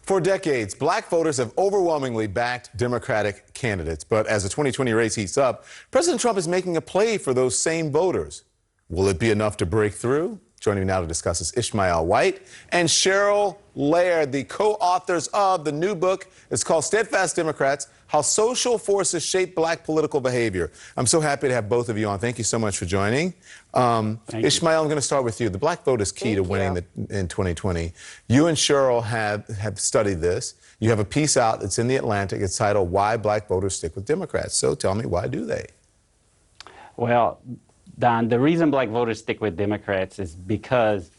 For decades, black voters have overwhelmingly backed Democratic candidates. But as the 2020 race heats up, President Trump is making a play for those same voters. Will it be enough to break through? Joining me now to discuss is Ishmael White and Cheryl Laird, the co-authors of the new book. It's called Steadfast Democrats: How Social Forces Shape Black Political Behavior. I'm so happy to have both of you on. Thank you so much for joining. Ishmael, I'm going to start with you. The black vote is key to winning in 2020. You and Cheryl have studied this. You have a piece out that's in The Atlantic. It's titled Why Black Voters Stick with Democrats. So tell me, why do they? Well, Don, the reason black voters stick with Democrats is because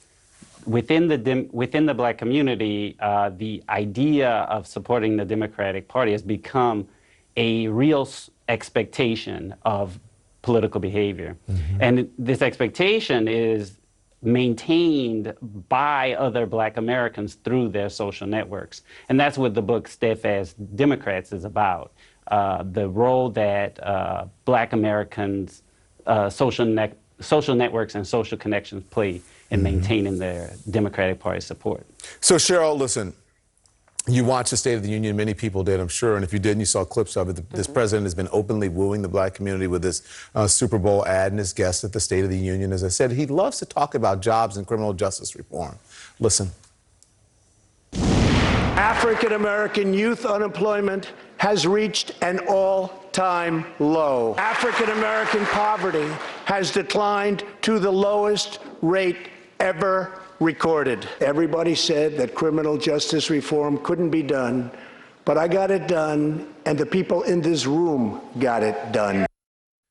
within the black community, the idea of supporting the Democratic Party has become a real expectation of political behavior. Mm-hmm. And this expectation is maintained by other black Americans through their social networks. And that's what the book Steadfast Democrats is about, the role that black Americans social networks and social connections play in maintaining their Democratic Party support. So, Cheryl, listen, you watched the State of the Union. Many people did, I'm sure. And if you didn't, you saw clips of it. This president has been openly wooing the black community with this Super Bowl ad and his guest at the State of the Union. As I said, he loves to talk about jobs and criminal justice reform. Listen. African-American youth unemployment has reached an all-time low. African-American poverty has declined to the lowest rate ever recorded. Everybody said that criminal justice reform couldn't be done, but I got it done, and the people in this room got it done.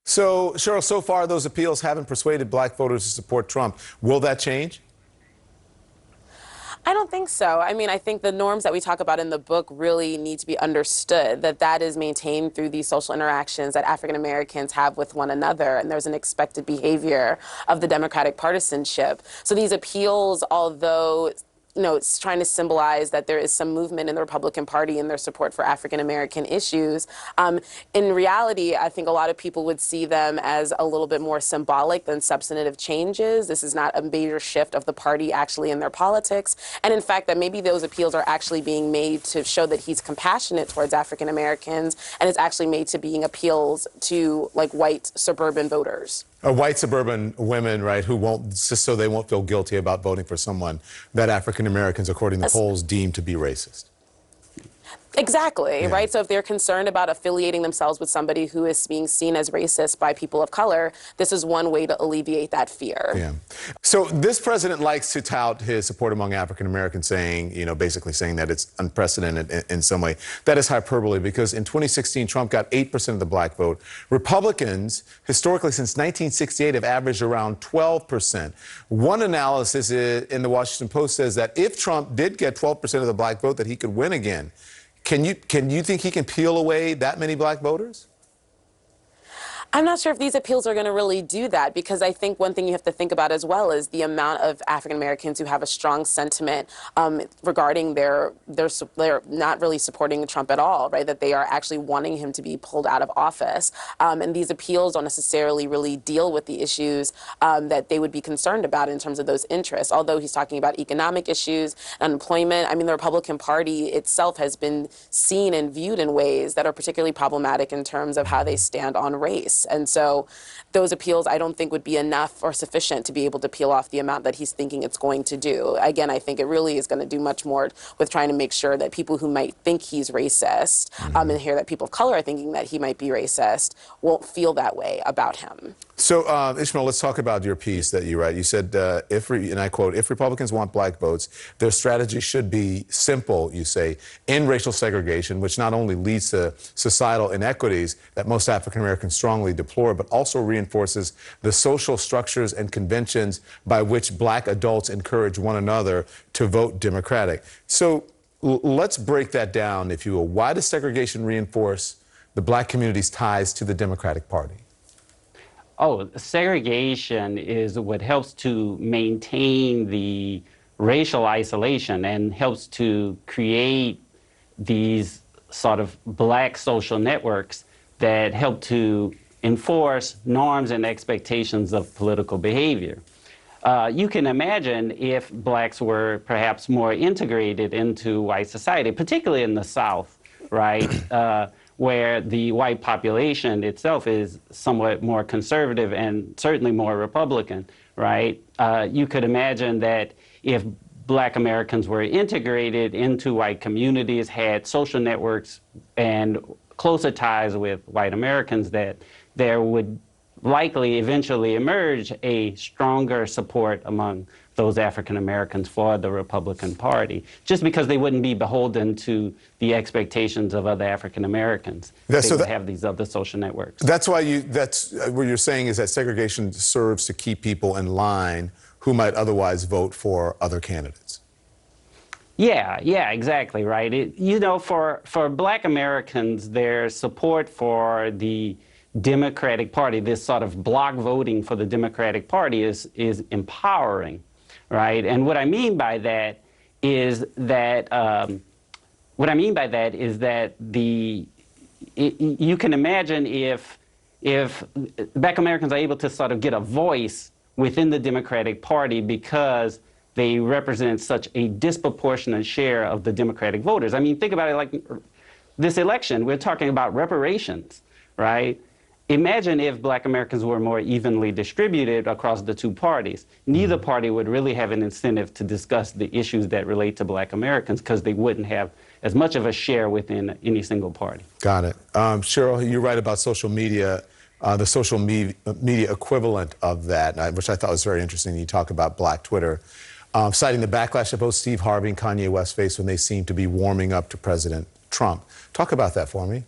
So, Cheryl, so far those appeals haven't persuaded black voters to support Trump. Will that change? I don't think so. I mean, I think the norms that we talk about in the book really need to be understood, that is maintained through these social interactions that African Americans have with one another, and there's an expected behavior of the Democratic partisanship. So these appeals, although it's trying to symbolize that there is some movement in the Republican Party in their support for African-American issues. In reality, I think a lot of people would see them as a little bit more symbolic than substantive changes. This is not a major shift of the party actually in their politics. And in fact, that maybe those appeals are actually being made to show that he's compassionate towards African-Americans, and it's actually made to being appeals to like white suburban voters. White suburban women, right, who won't, just so they won't feel guilty about voting for someone that African Americans, according to polls, deem to be racist. Exactly, right? So if they're concerned about affiliating themselves with somebody who is being seen as racist by people of color, this is one way to alleviate that fear. Yeah. So this president likes to tout his support among African Americans, saying, basically saying that it's unprecedented in some way. That is hyperbole, because in 2016, Trump got 8% of the black vote. Republicans, historically since 1968, have averaged around 12%. One analysis in the Washington Post says that if Trump did get 12% of the black vote, that he could win again. Can you think he can peel away that many black voters? I'm not sure if these appeals are going to really do that, because I think one thing you have to think about as well is the amount of African Americans who have a strong sentiment regarding they're not really supporting Trump at all, right? That they are actually wanting him to be pulled out of office. And these appeals don't necessarily really deal with the issues that they would be concerned about in terms of those interests. Although he's talking about economic issues, unemployment. I mean, the Republican Party itself has been seen and viewed in ways that are particularly problematic in terms of how they stand on race. And so those appeals, I don't think, would be enough or sufficient to be able to peel off the amount that he's thinking it's going to do. Again, I think it really is going to do much more with trying to make sure that people who might think he's racist and hear that people of color are thinking that he might be racist won't feel that way about him. So, Ishmael, let's talk about your piece that you write. You said, and I quote, if Republicans want black votes, their strategy should be simple, you say, end racial segregation, which not only leads to societal inequities that most African Americans strongly deplore, but also reinforces the social structures and conventions by which black adults encourage one another to vote Democratic. So let's break that down, if you will. Why does segregation reinforce the black community's ties to the Democratic Party? Oh, segregation is what helps to maintain the racial isolation and helps to create these sort of black social networks that help to enforce norms and expectations of political behavior. You can imagine if blacks were perhaps more integrated into white society, particularly in the South, right, where the white population itself is somewhat more conservative and certainly more Republican, right? You could imagine that if black Americans were integrated into white communities, had social networks and closer ties with white Americans, that there would likely eventually emerge a stronger support among those African Americans for the Republican Party, just because they wouldn't be beholden to the expectations of other African Americans. They would have these other social networks. That's why that's what you're saying, is that segregation serves to keep people in line who might otherwise vote for other candidates. Yeah, exactly, right. You know, for black Americans, their support for the Democratic Party, this sort of block voting for the Democratic Party is empowering, right? And what I mean by that is that you can imagine if black Americans are able to sort of get a voice within the Democratic Party because they represent such a disproportionate share of the Democratic voters. I mean, think about it like this election. We're talking about reparations, right? Imagine if black Americans were more evenly distributed across the two parties. Neither party would really have an incentive to discuss the issues that relate to black Americans because they wouldn't have as much of a share within any single party. Got it. Cheryl, you're right about social media, the social media equivalent of that, which I thought was very interesting. You talk about Black Twitter, citing the backlash that both Steve Harvey and Kanye West faced when they seemed to be warming up to President Trump. Talk about that for me.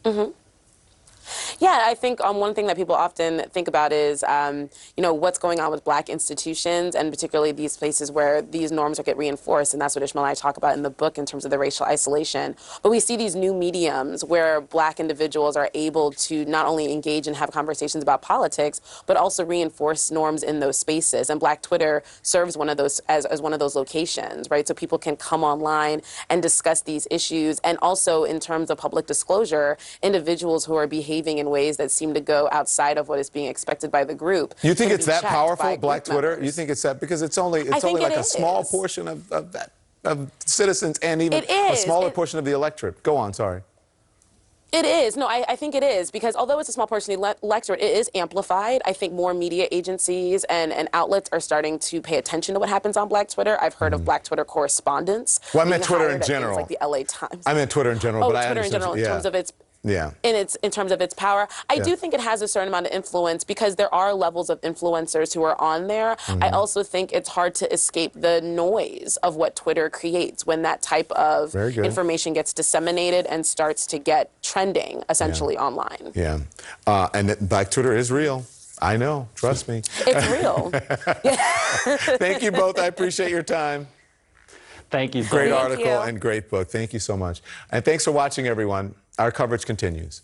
Yeah, I think one thing that people often think about is, you know, what's going on with black institutions, and particularly these places where these norms get reinforced, and that's what Ishmael and I talk about in the book in terms of the racial isolation. But we see these new mediums where black individuals are able to not only engage and have conversations about politics, but also reinforce norms in those spaces. And Black Twitter serves one of those as one of those locations, right? So people can come online and discuss these issues, and also in terms of public disclosure, individuals who are behaving in ways that seem to go outside of what is being expected by the group. You think it's that powerful, Black Twitter? Members. You think it's that? Because it's only like a small portion of citizens, and even a smaller portion of the electorate. Go on, sorry. It is. No, I think it is, because although it's a small portion of the electorate, it is amplified. I think more media agencies and outlets are starting to pay attention to what happens on Black Twitter. I've heard of Black Twitter correspondents. Well, I meant Twitter in general. Like the LA Times. I meant Twitter in general, but I Twitter in general, in terms of its in terms of its power. I do think it has a certain amount of influence because there are levels of influencers who are on there. I also think it's hard to escape the noise of what Twitter creates when that type of information gets disseminated and starts to get trending, essentially, online. And Black Twitter is real. I know. Trust me. It's real. Thank you both. I appreciate your time. Thank you. Great article and great book. Thank you so much. And thanks for watching, everyone. Our coverage continues.